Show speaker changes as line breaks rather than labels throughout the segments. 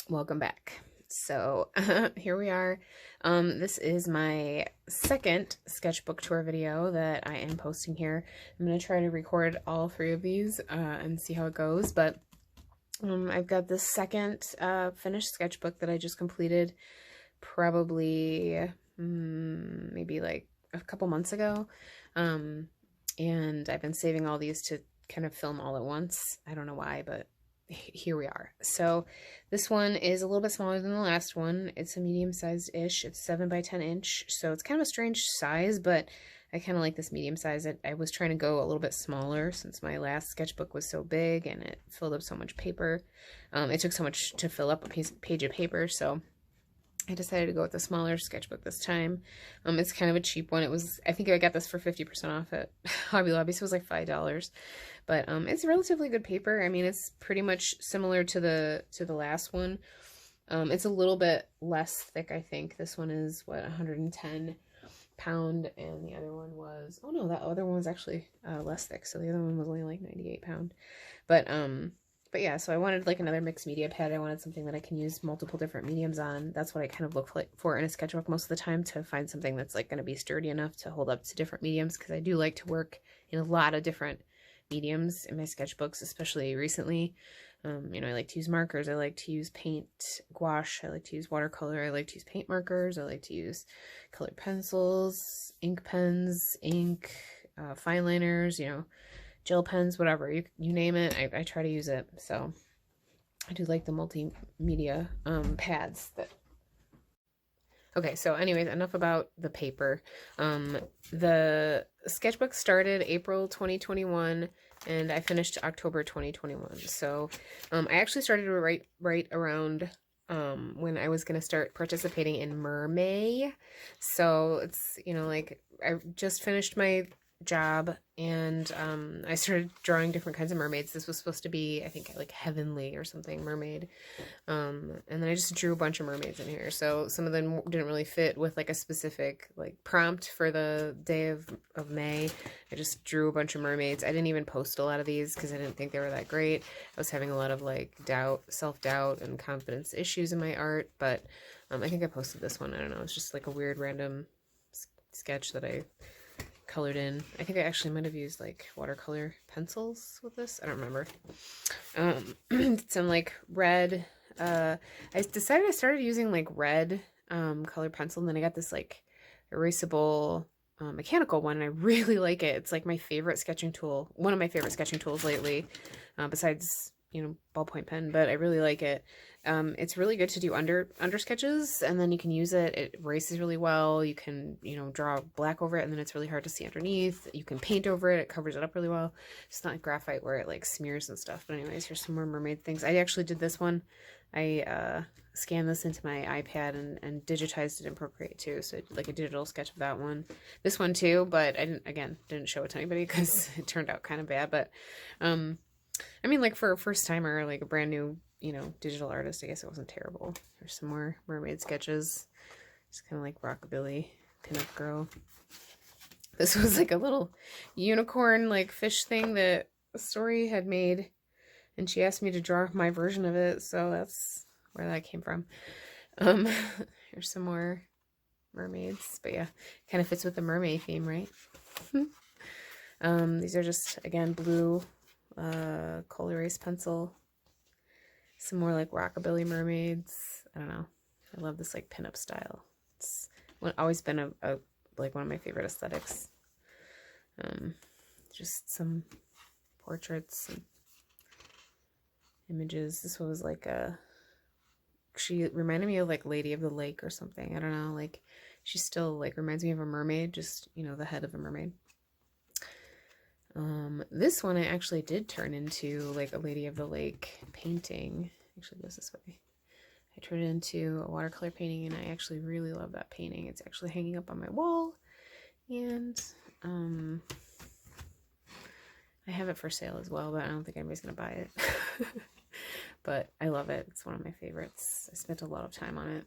Welcome back. So here we are. This is my second sketchbook tour video that I am posting here. I'm going to try to record all three of these and see how it goes, but I've got this second finished sketchbook that I just completed probably maybe like a couple months ago, and I've been saving all these to kind of film all at once. I don't know why, but here we are. So this one is a little bit smaller than the last one. It's a medium-sized-ish. It's 7 by 10 inch, so it's kind of a strange size, but I kind of like this medium size. I was trying to go a little bit smaller since my last sketchbook was so big and it filled up so much paper. It took so much to fill up a page of paper, so I decided to go with a smaller sketchbook this time. It's kind of a cheap one. It was, I think I got this for 50% off at Hobby Lobby, so it was like $5. But it's relatively good paper. I mean, it's pretty much similar to the last one. It's a little bit less thick, I think. This one is, what, 110 pound, and the other one was, oh no, that other one was actually less thick, so the other one was only like 98 pound. But yeah, so I wanted like another mixed media pad. I wanted something that I can use multiple different mediums on. That's what I kind of look for in a sketchbook most of the time, to find something that's like going to be sturdy enough to hold up to different mediums, because I do like to work in a lot of different mediums in my sketchbooks, especially recently. You know, I like to use markers, I like to use paint, gouache, I like to use watercolor, I like to use paint markers, I like to use colored pencils, ink pens, ink, fine liners, you know, gel pens, whatever, you name it, I try to use it. So I do like the multimedia pads that. Okay, so anyways, enough about the paper. The sketchbook started April 2021 and I finished October 2021. So I actually started to write around when I was going to start participating in Mermaid. So it's, you know, like I just finished my job and I started drawing different kinds of mermaids. This was supposed to be, I think, like heavenly or something, mermaid. And then I just drew a bunch of mermaids in here. So some of them didn't really fit with like a specific like prompt for the day of May. I just drew a bunch of mermaids. I didn't even post a lot of these because I didn't think they were that great. I was having a lot of like self-doubt and confidence issues in my art, but I think I posted this one. I don't know. It's just like a weird random sketch that I colored in. I think I actually might have used like watercolor pencils with this. I don't remember. Some like red. I decided I started using like red colored pencil, and then I got this like erasable mechanical one, and I really like it. It's like my favorite sketching tool, one of my favorite sketching tools lately, besides, you know, ballpoint pen, but I really like it. It's really good to do under sketches, and then you can use it. It erases really well. You can, you know, draw black over it, and then it's really hard to see underneath. You can paint over it. It covers it up really well. It's not like graphite where it like smears and stuff. But anyways, here's some more mermaid things. I actually did this one. I scanned this into my iPad and digitized it in Procreate too. So I did like a digital sketch of that one. This one too, but I didn't show it to anybody because it turned out kind of bad. But I mean, like for a first timer, like a brand new, you know, digital artist, I guess it wasn't terrible. There's some more mermaid sketches. It's kind of like rockabilly pinup girl. This was like a little unicorn, like fish thing that Story had made, and she asked me to draw my version of it, so that's where that came from. Here's some more mermaids, but yeah, kind of fits with the mermaid theme, right? These are just, again, blue coal erase pencil. Some more like rockabilly mermaids. I don't know. I love this like pinup style. It's always been a like one of my favorite aesthetics. Just some portraits and images. This was like she reminded me of like Lady of the Lake or something. I don't know. Like she still like reminds me of a mermaid, just, you know, the head of a mermaid. This one I actually did turn into like a Lady of the Lake painting. Actually, it goes this way. I turned it into a watercolor painting, and I actually really love that painting. It's actually hanging up on my wall, and I have it for sale as well, but I don't think anybody's gonna buy it. But I love it. It's one of my favorites. I spent a lot of time on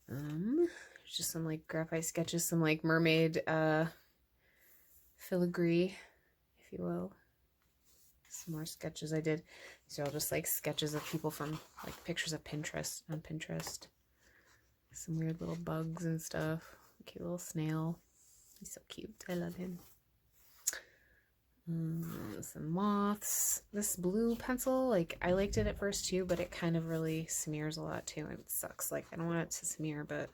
it. Just some like graphite sketches, some like mermaid filigree, if you will. Some more sketches I did. These are all just like sketches of people from like pictures of Pinterest on Pinterest. Some weird little bugs and stuff. Cute little snail. He's so cute. I love him. Some moths. This blue pencil, like I liked it at first too, but it kind of really smears a lot too, and it sucks. Like I don't want it to smear, but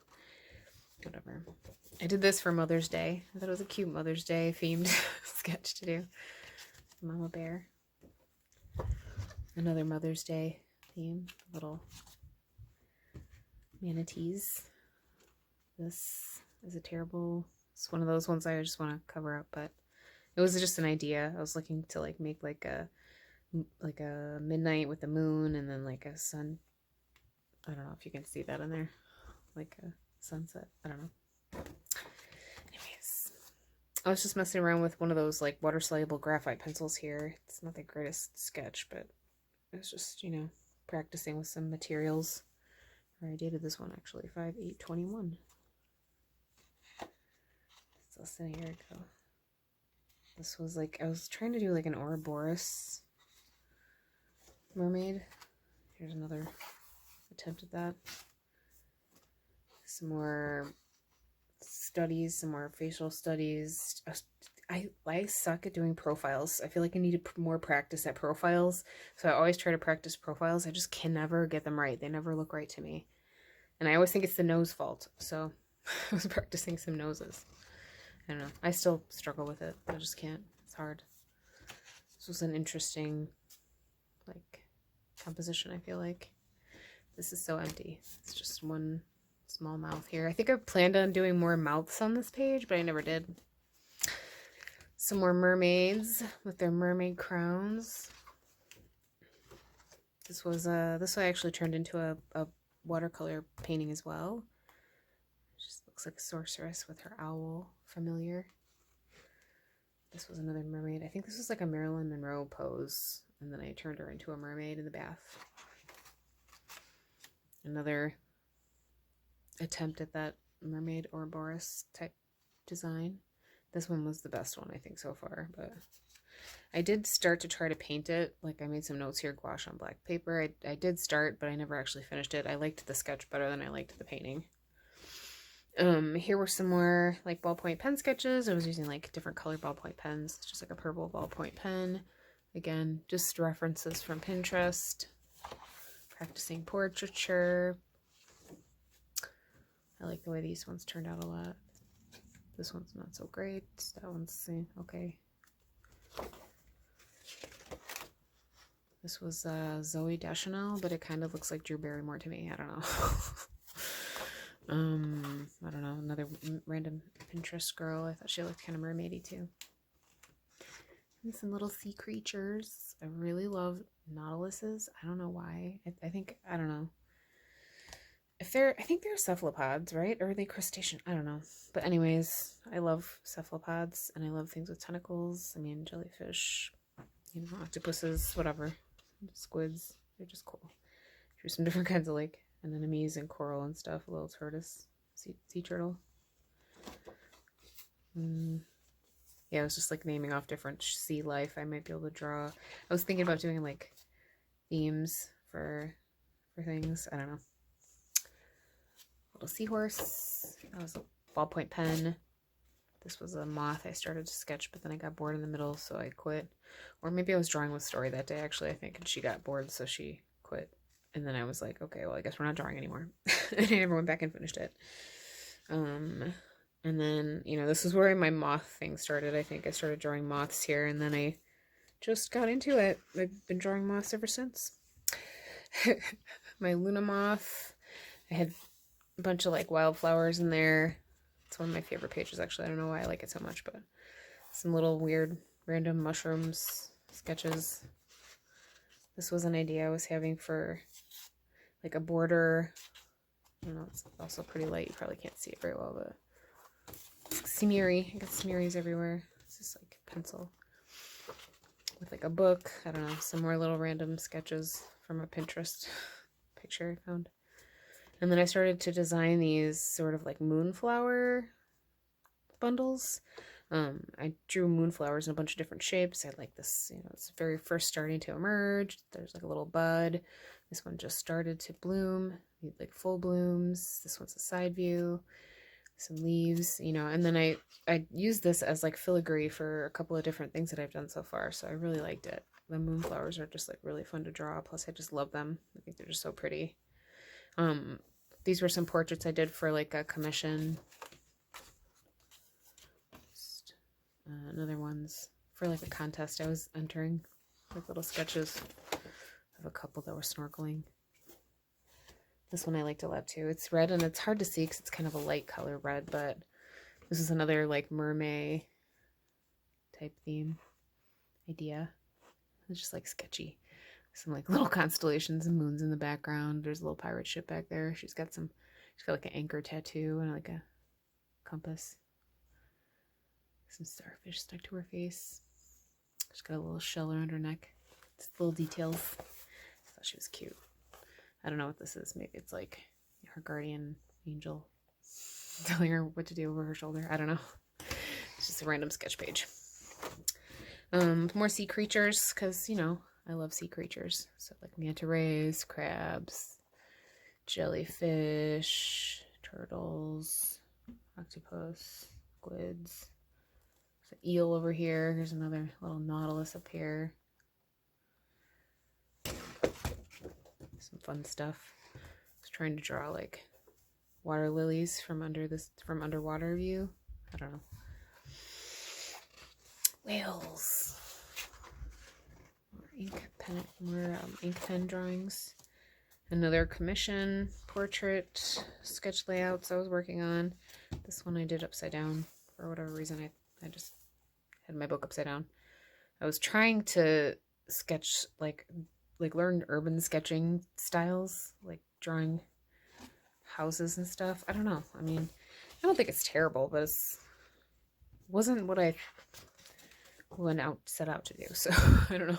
whatever. I did this for Mother's Day. I thought it was a cute Mother's Day themed sketch to do. Mama bear. Another Mother's Day theme. Little manatees. This is a terrible, it's one of those ones I just want to cover up, but it was just an idea. I was looking to like make like a midnight with the moon and then like a sun. I don't know if you can see that in there. Like a sunset. I don't know. Anyways, I was just messing around with one of those like water soluble graphite pencils here. It's not the greatest sketch, but it's just, you know, practicing with some materials. I dated this one actually, 5/8/21. So less than a year ago. This was like, I was trying to do like an Ouroboros mermaid. Here's another attempt at that. Some more studies, some more facial studies. I suck at doing profiles. I feel like I need more practice at profiles. So I always try to practice profiles. I just can never get them right. They never look right to me. And I always think it's the nose fault. So I was practicing some noses. I don't know. I still struggle with it. I just can't. It's hard. This was an interesting, like, composition, I feel like. This is so empty. It's just one small mouth here. I think I planned on doing more mouths on this page, but I never did. Some more mermaids with their mermaid crowns. This was this one I actually turned into a watercolor painting as well. Just looks like a sorceress with her owl. Familiar. This was another mermaid. I think this was like a Marilyn Monroe pose, and then I turned her into a mermaid in the bath. Another attempt at that mermaid Ouroboros type design. This one was the best one I think so far, but I did start to try to paint it. Like I made some notes here, gouache on black paper. I did start, but I never actually finished it. I liked the sketch better than I liked the painting. Here were some more like ballpoint pen sketches. I was using like different color ballpoint pens. It's just like a purple ballpoint pen. Again, just references from Pinterest. Practicing portraiture. I like the way these ones turned out a lot. This one's not so great. That one's okay. This was Zoe Deschanel, but it kind of looks like Drew Barrymore to me. I don't know. I don't know, another random Pinterest girl. I thought she looked kind of mermaidy too. And some little sea creatures. I really love nautiluses. I don't know why. I think, I don't know. I think they're cephalopods, right? Or are they crustacean? I don't know. But anyways, I love cephalopods and I love things with tentacles. I mean, jellyfish, you know, octopuses, whatever. Squids. They're just cool. Here's some different kinds of like anemones and coral and stuff. A little tortoise, sea turtle. Yeah, I was just like naming off different sea life I might be able to draw. I was thinking about doing like themes for things. I don't know. Little seahorse. That was a ballpoint pen. This was a moth I started to sketch, but then I got bored in the middle, so I quit. Or maybe I was drawing with Story that day, actually, I think, and she got bored, so she quit. And then I was like, okay, well, I guess we're not drawing anymore. And I never went back and finished it. And then, you know, this is where my moth thing started. I think I started drawing moths here, and then I just got into it. I've been drawing moths ever since. My Luna moth. I had a bunch of like wildflowers in there. It's one of my favorite pages, actually. I don't know why I like it so much, but some little weird random mushrooms sketches. This was an idea I was having for like a border. I don't know, it's also pretty light. You probably can't see it very well, but Simiri. I got Simiris everywhere. It's just like a pencil with like a book. I don't know, some more little random sketches from a Pinterest picture I found. And then I started to design these sort of like moonflower bundles. I drew moonflowers in a bunch of different shapes. I like this, you know, it's very first starting to emerge. There's like a little bud. This one just started to bloom, like full blooms. This one's a side view, some leaves, you know, and then I used this as like filigree for a couple of different things that I've done so far, so I really liked it. The moonflowers are just like really fun to draw, plus I just love them. I think they're just so pretty. These were some portraits I did for like a commission. Another one's for like a contest I was entering, like little sketches of a couple that were snorkeling. This one I liked a lot too. It's red and it's hard to see because it's kind of a light color red, but this is another like mermaid type theme idea. It's just like sketchy. Some like little constellations and moons in the background. There's a little pirate ship back there. She's got like an anchor tattoo and like a compass. Some starfish stuck to her face. She's got a little shell around her neck. Just little details. I thought she was cute. I don't know what this is. Maybe it's like her guardian angel telling her what to do over her shoulder. I don't know. It's just a random sketch page. More sea creatures, because, you know, I love sea creatures. So like manta rays, crabs, jellyfish, turtles, octopus, squids. There's an eel over here. Here's another little nautilus up here. Some fun stuff. I was trying to draw like water lilies from underwater view. I don't know. Whales. More ink pen drawings. Another commission portrait sketch layouts I was working on. This one I did upside down for whatever reason. I just had my book upside down. I was trying to sketch like learn urban sketching styles, like drawing houses and stuff. I don't know. I mean, I don't think it's terrible, but it wasn't what I set out to do. So I don't know.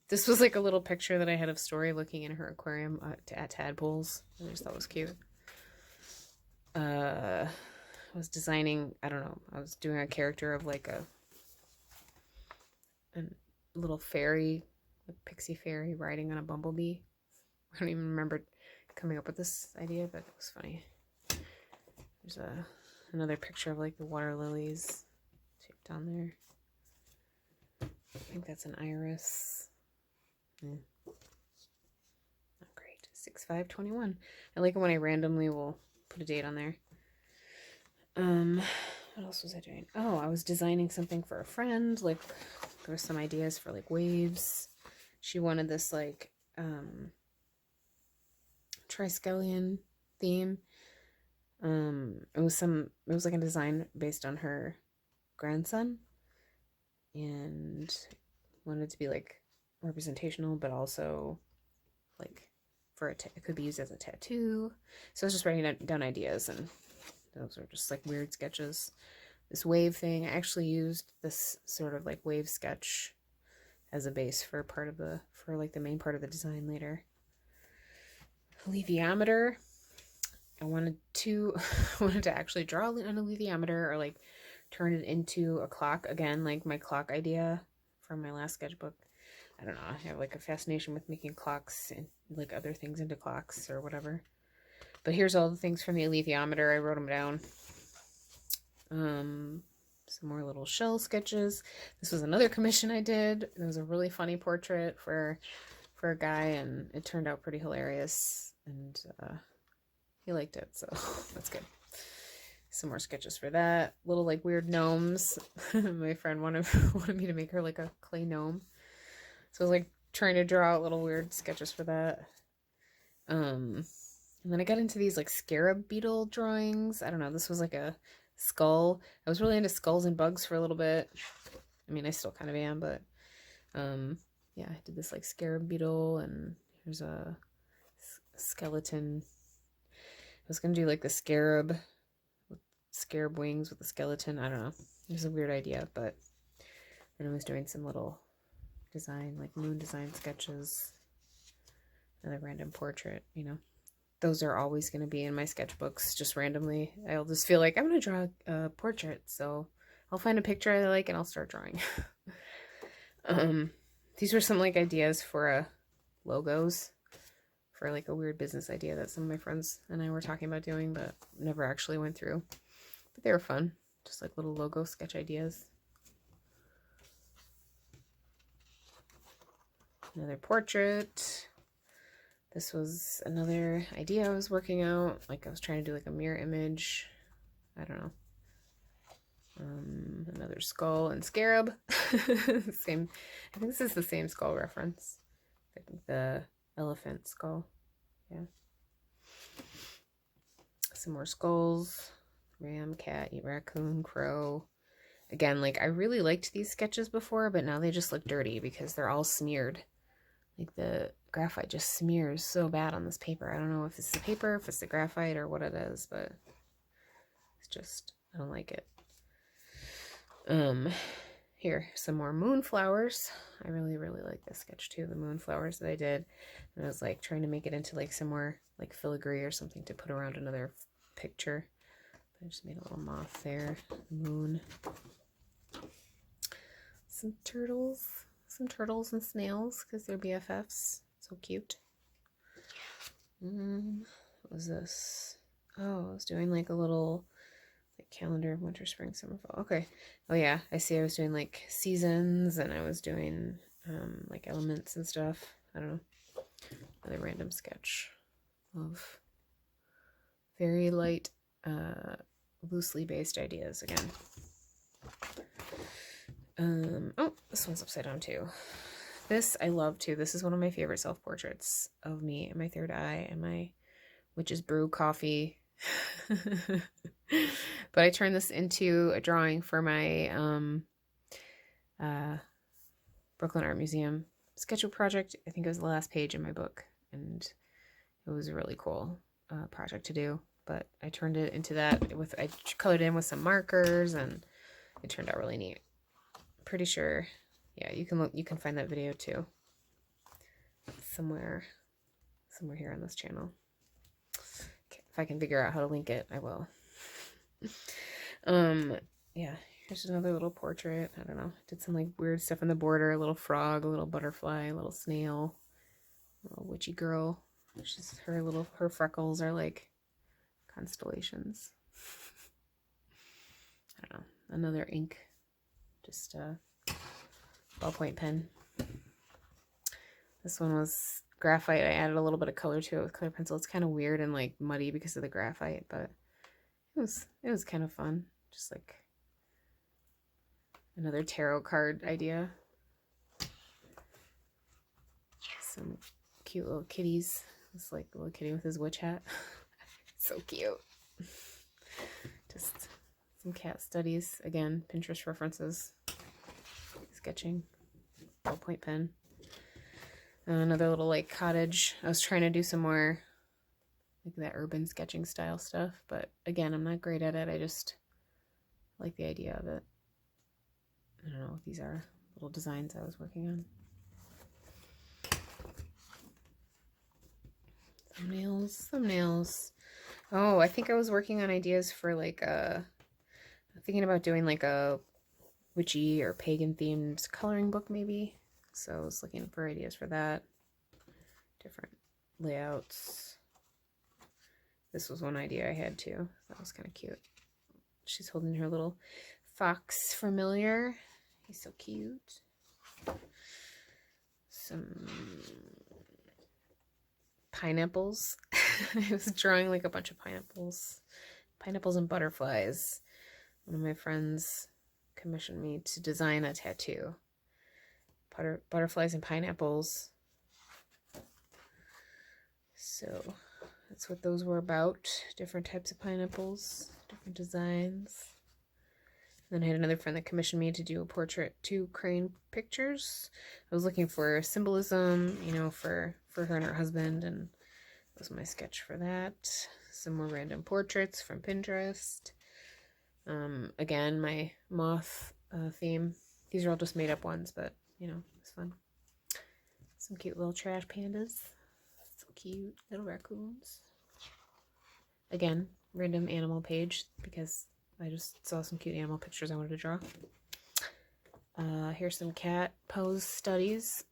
This was like a little picture that I had of Story looking in her aquarium at tadpoles. I just thought it was cute. I was designing, I don't know, I was doing a character of like a little fairy, a pixie fairy riding on a bumblebee. I don't even remember coming up with this idea, but it was funny. There's another picture of like the water lilies shaped down there. I think that's an iris. Yeah. Not great. 6/5/21. I like it when I randomly will put a date on there. What else was I doing? Oh, I was designing something for a friend. Like, there were some ideas for like waves. She wanted this like triskelion theme. It was like a design based on her grandson, and wanted to be like representational, but also like it could be used as a tattoo. So I was just writing down ideas, and those are just like weird sketches. This wave thing, I actually used this sort of like wave sketch as a base for like the main part of the design later. Alethiometer. I wanted to actually draw an alethiometer, or like turn it into a clock again, like my clock idea from my last sketchbook. I don't know, I have like a fascination with making clocks and like other things into clocks or whatever. But here's all the things from the alethiometer. I wrote them down. Some more little shell sketches. This was another commission I did. It was a really funny portrait for a guy, and it turned out pretty hilarious, and he liked it, so that's good. Some more sketches for that. Little like weird gnomes. My friend wanted me to make her like a clay gnome, so I was like trying to draw out little weird sketches for that. And then I got into these like scarab beetle drawings. I don't know, this was like a skull. I was really into skulls and bugs for a little bit. I mean, I still kind of am, but yeah, I did this like scarab beetle, and here's a skeleton. I was gonna do like the scarab wings with the skeleton. I don't know. It was a weird idea, but then I was doing some little design, like moon design sketches. Another random portrait, you know. those are always going to be in my sketchbooks just randomly. I'll just feel like I'm going to draw a portrait, so I'll find a picture I like and I'll start drawing. These were some like ideas for logos for like a weird business idea that some of my friends and I were talking about doing, but never actually went through. But they were fun, just like little logo sketch ideas. Another portrait. This was another idea I was working out. Like I was trying to do like a mirror image. I don't know. Another skull and scarab. Same. I think this is the same skull reference. I think the elephant skull. Yeah. Some more skulls. Ram, cat, raccoon, crow. Again, like I really liked these sketches before, but now they just look dirty because they're all smeared. Like the graphite just smears so bad on this paper. I don't know if it's the paper, if it's the graphite, or what it is, but it's just, I don't like it. Here, some more moonflowers. I really like this sketch too, the moonflowers that I did. And I was like trying to make it into like some more like filigree or something to put around another picture. I just made a little moth there, moon. Some turtles and snails because they're BFFs. So cute. What was this? Oh, I was doing like a little like calendar of winter, spring, summer, fall. Okay. Oh yeah, I see. I was doing like seasons and I was doing like elements and stuff. I don't know. Another random sketch of very light, loosely based ideas again. Oh, this one's upside down too. This I love too. This is one of my favorite self-portraits of me and my third eye and my witch's brew coffee. But I turned this into a drawing for my Brooklyn Art Museum sketchbook project. I think it was the last page in my book, and it was a really cool project to do. But I turned it into that I colored in with some markers, and it turned out really neat. Pretty sure, yeah, you can find that video too. Somewhere here on this channel. Okay, if I can figure out how to link it, I will. Yeah, here's another little portrait. I don't know. Did some like weird stuff in the border, a little frog, a little butterfly, a little snail, a little witchy girl. She's her freckles are like constellations. I don't know. Another ink, just a ballpoint pen. This one was graphite. I added a little bit of color to it with color pencil. It's kind of weird and like muddy because of the graphite, but it was kind of fun. Just like another tarot card idea. Some cute little kitties. It's like a little kitty with his witch hat. So cute. Just some cat studies. Again, Pinterest references. Sketching. Ballpoint pen. Another little like cottage. I was trying to do some more like that urban sketching style stuff, but again, I'm not great at it. I just like the idea of it. I don't know what these are. Little designs I was working on. Thumbnails. Oh, I think I was working on ideas for like thinking about doing like a witchy or pagan themed coloring book maybe. So I was looking for ideas for that. Different layouts. This was one idea I had too. That was kind of cute. She's holding her little fox familiar. He's so cute. Some pineapples. I was drawing like a bunch of pineapples. Pineapples and butterflies. One of my friends commissioned me to design a tattoo. Butterflies and pineapples. So that's what those were about. Different types of pineapples, different designs. And then I had another friend that commissioned me to do a portrait, 2 crane pictures. I was looking for symbolism, you know, for her and her husband, and that was my sketch for that. Some more random portraits from Pinterest. Again, my moth theme. These are all just made up ones, but you know, it's fun. Some cute little trash pandas. So cute. Little raccoons. Again, random animal page because I just saw some cute animal pictures I wanted to draw. Here's some cat pose studies.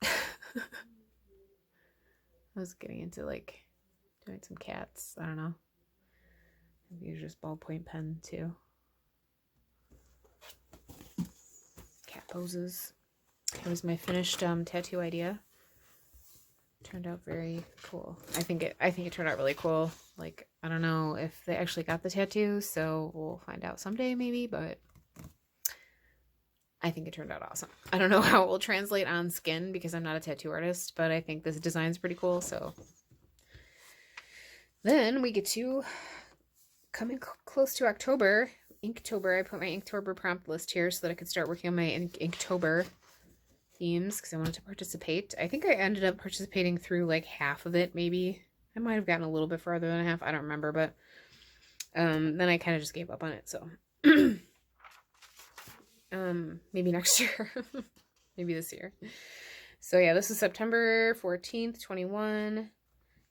I was getting into like doing some cats. I don't know. Maybe use just ballpoint pen too. Cat poses. Here's my finished tattoo idea. Turned out very cool. I think it turned out really cool. Like, I don't know if they actually got the tattoo, so we'll find out someday maybe, but I think it turned out awesome. I don't know how it will translate on skin because I'm not a tattoo artist, but I think this design's pretty cool, so. Then we get to coming close to October, Inktober. I put my Inktober prompt list here so that I could start working on my Inktober themes because I wanted to participate. I think I ended up participating through like half of it, maybe. I might have gotten a little bit farther than a half. I don't remember, but then I kind of just gave up on it, so. Maybe next year. Maybe this year. So yeah, this is September 14th, 21.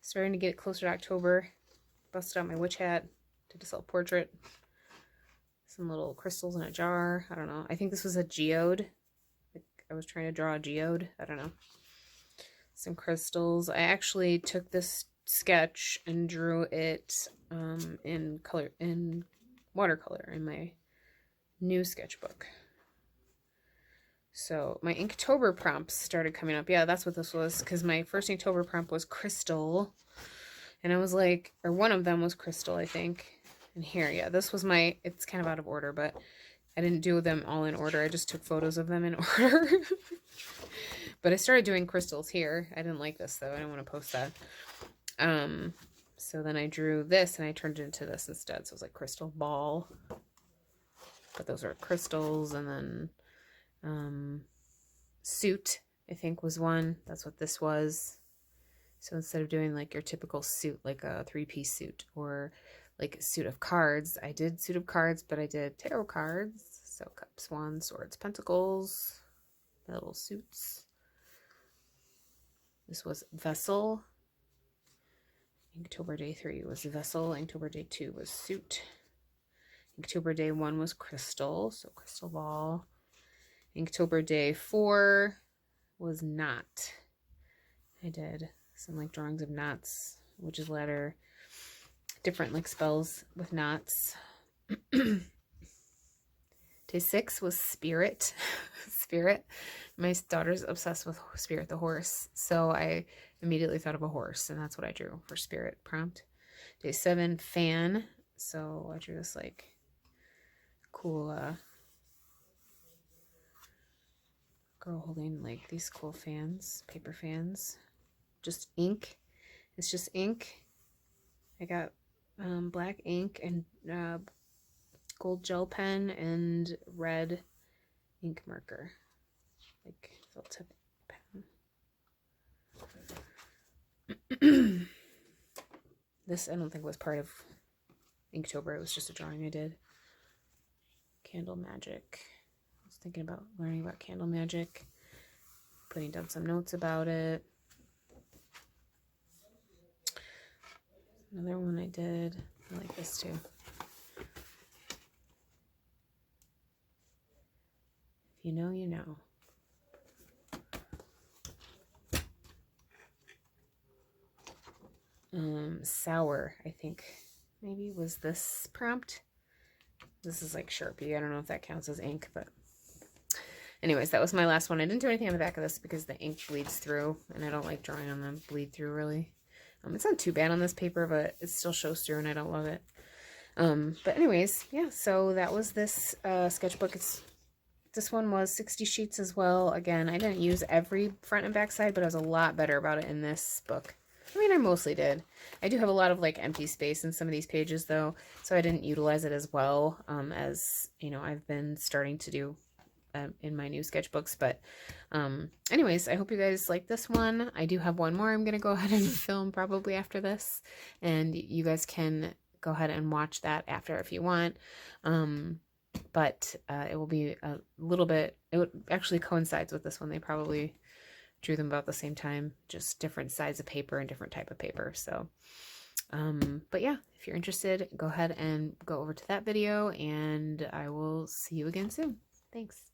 Starting to get closer to October. Busted out my witch hat. Did a self-portrait. Some little crystals in a jar. I don't know. I think this was a geode. Like I was trying to draw a geode. I don't know. Some crystals. I actually took this sketch and drew it in watercolor in my new sketchbook. So my Inktober prompts started coming up. Yeah, that's what this was, because my first Inktober prompt was crystal. And I was like, or one of them was crystal, I think. And here, yeah, this was my, it's kind of out of order, but I didn't do them all in order. I just took photos of them in order. But I started doing crystals here. I didn't like this, though. I didn't want to post that. So then I drew this, and I turned it into this instead. So it was like crystal ball. But those are crystals, and then... suit, I think, was one. That's what this was. So instead of doing like your typical suit, like a three-piece suit or like a suit of cards, I did suit of cards, but I did tarot cards. So cups, wands, swords, pentacles, little suits. This was vessel. Inktober day 3 was vessel. Inktober day 2 was suit. Inktober day 1 was crystal, so crystal ball. Inktober day 4 was knot. I did some like drawings of knots, witch's ladder, different like spells with knots. Day 6 was spirit. Spirit. My daughter's obsessed with Spirit the horse, so I immediately thought of a horse, and that's what I drew for spirit prompt. Day 7, fan. So I drew this like cool girl holding like these cool fans, paper fans. Just ink. It's just ink. I got black ink and gold gel pen and red ink marker, like felt tip pen. This I don't think was part of Inktober. It was just a drawing I did. Candle magic. I was thinking about learning about candle magic, putting down some notes about it. Another one I did. I like this too. If you know, you know. Sour, I think maybe was this prompt. This is like Sharpie. I don't know if that counts as ink, but anyways, that was my last one. I didn't do anything on the back of this because the ink bleeds through, and I don't like drawing on the bleed through really. It's not too bad on this paper, but it still shows through, and I don't love it. But anyways, yeah, so that was this sketchbook. This one was 60 sheets as well. Again, I didn't use every front and back side, but I was a lot better about it in this book. I mean, I mostly did. I do have a lot of like empty space in some of these pages though, so I didn't utilize it as well as, you know, I've been starting to do in my new sketchbooks. But anyways, I hope you guys like this one. I do have one more I'm going to go ahead and film probably after this, and you guys can go ahead and watch that after if you want. But it will be a little bit, it would actually coincides with this one. They probably drew them about the same time, just different size of paper and different type of paper. So But yeah, if you're interested, go ahead and go over to that video, and I will see you again soon. Thanks.